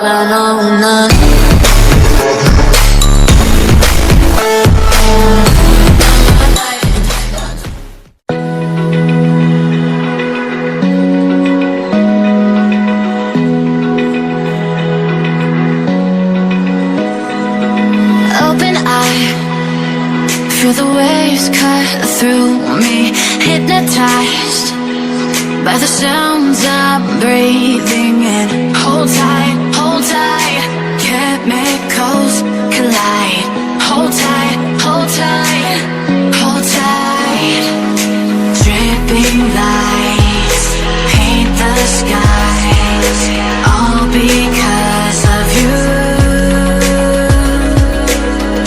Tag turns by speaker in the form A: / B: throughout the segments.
A: Open eye, feel the waves cut through me, hypnotized by the sounds I'm breathing in. Hold tight, chemicals collide. Hold tight, hold tight, hold tight. Dripping lights paint the skies, all because of you.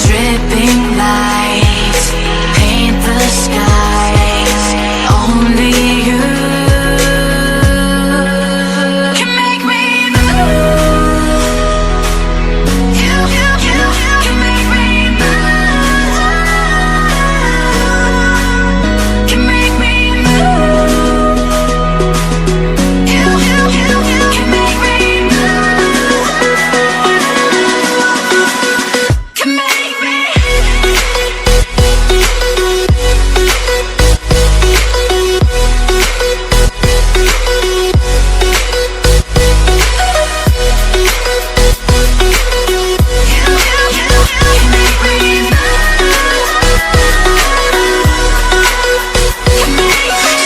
A: Dripping lights paint the skies, only you can make me move. You can make me move. Can make me move. You can make me move. Can make me.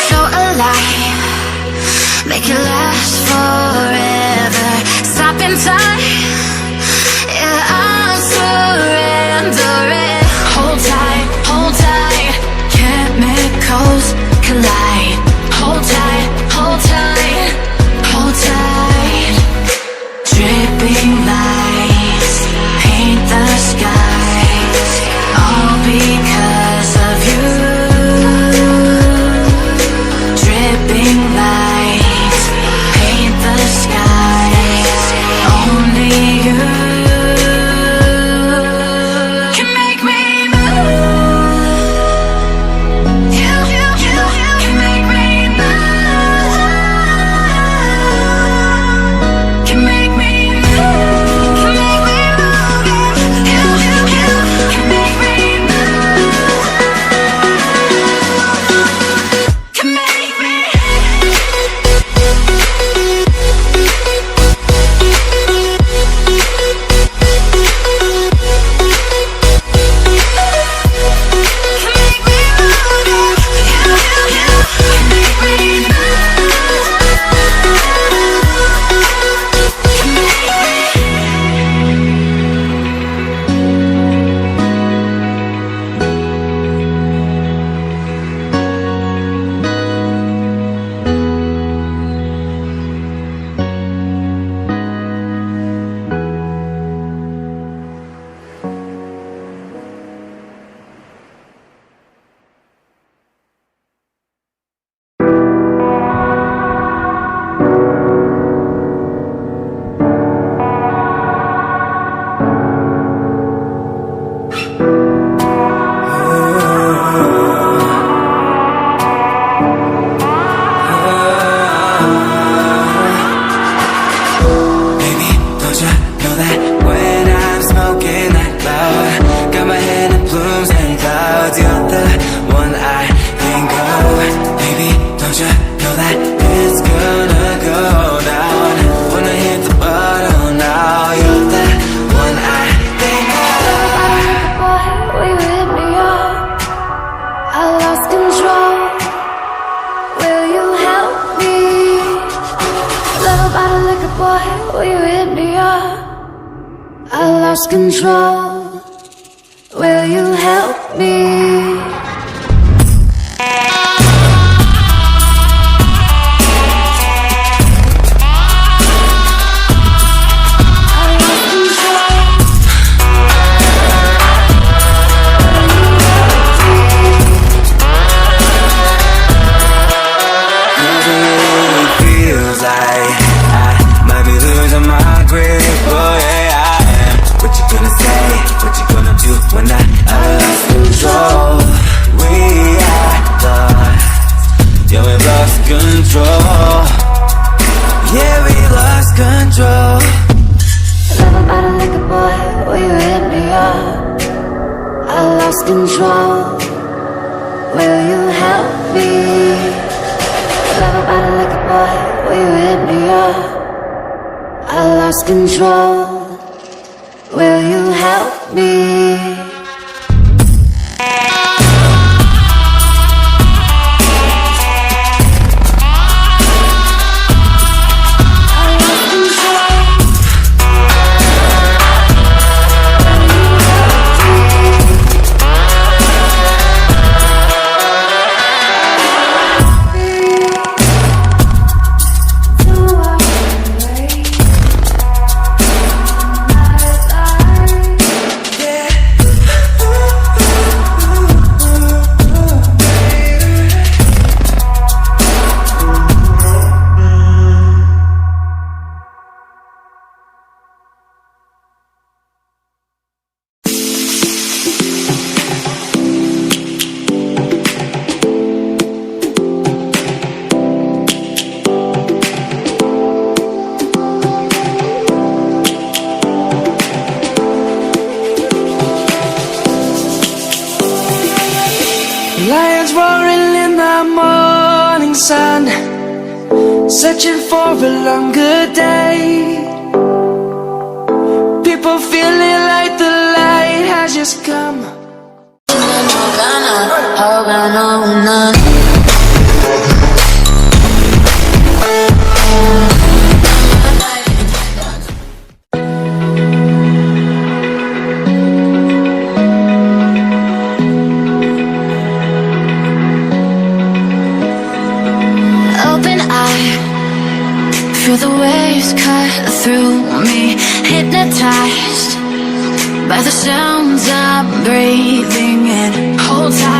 A: So alive, make it last forever. Stop in time, yeah, I'm surrendering. Hold tight, chemicals collide. Hold tight, hold tight. Dripping lights paint the skies, all because of you. Dripping lights paint the skies, only you can make me move. You can make me move. Can make me move. Can make me move. You can make me move. Can make me.
B: Baby, don't you know that when I'm smoking that cloud, got my head in plumes and clouds, you're the one I think of. Baby, don't you know that it's gonna go down when I hit the bottom now, you're the one I think of.
A: Boy, will you hit me up? I lost control. Will you help me? Little bottle of liquor, boy, will you hit me up? I lost control. Will you help me?
B: Feels like I might be losing my grip. Oh yeah, I am. What you gonna say? What you gonna do when I lost control? We are lost. Yeah, we lost control. Yeah, we lost control.
A: control. Will you help me? Love about it like a boy. Will you hit me up? I lost control. Will you help me?
C: Lions roaring in the morning sun, searching for a longer day. People feeling like the light has just come.
A: Feel the waves cut through me, hypnotized by the sounds I'm breathing in. Hold tight.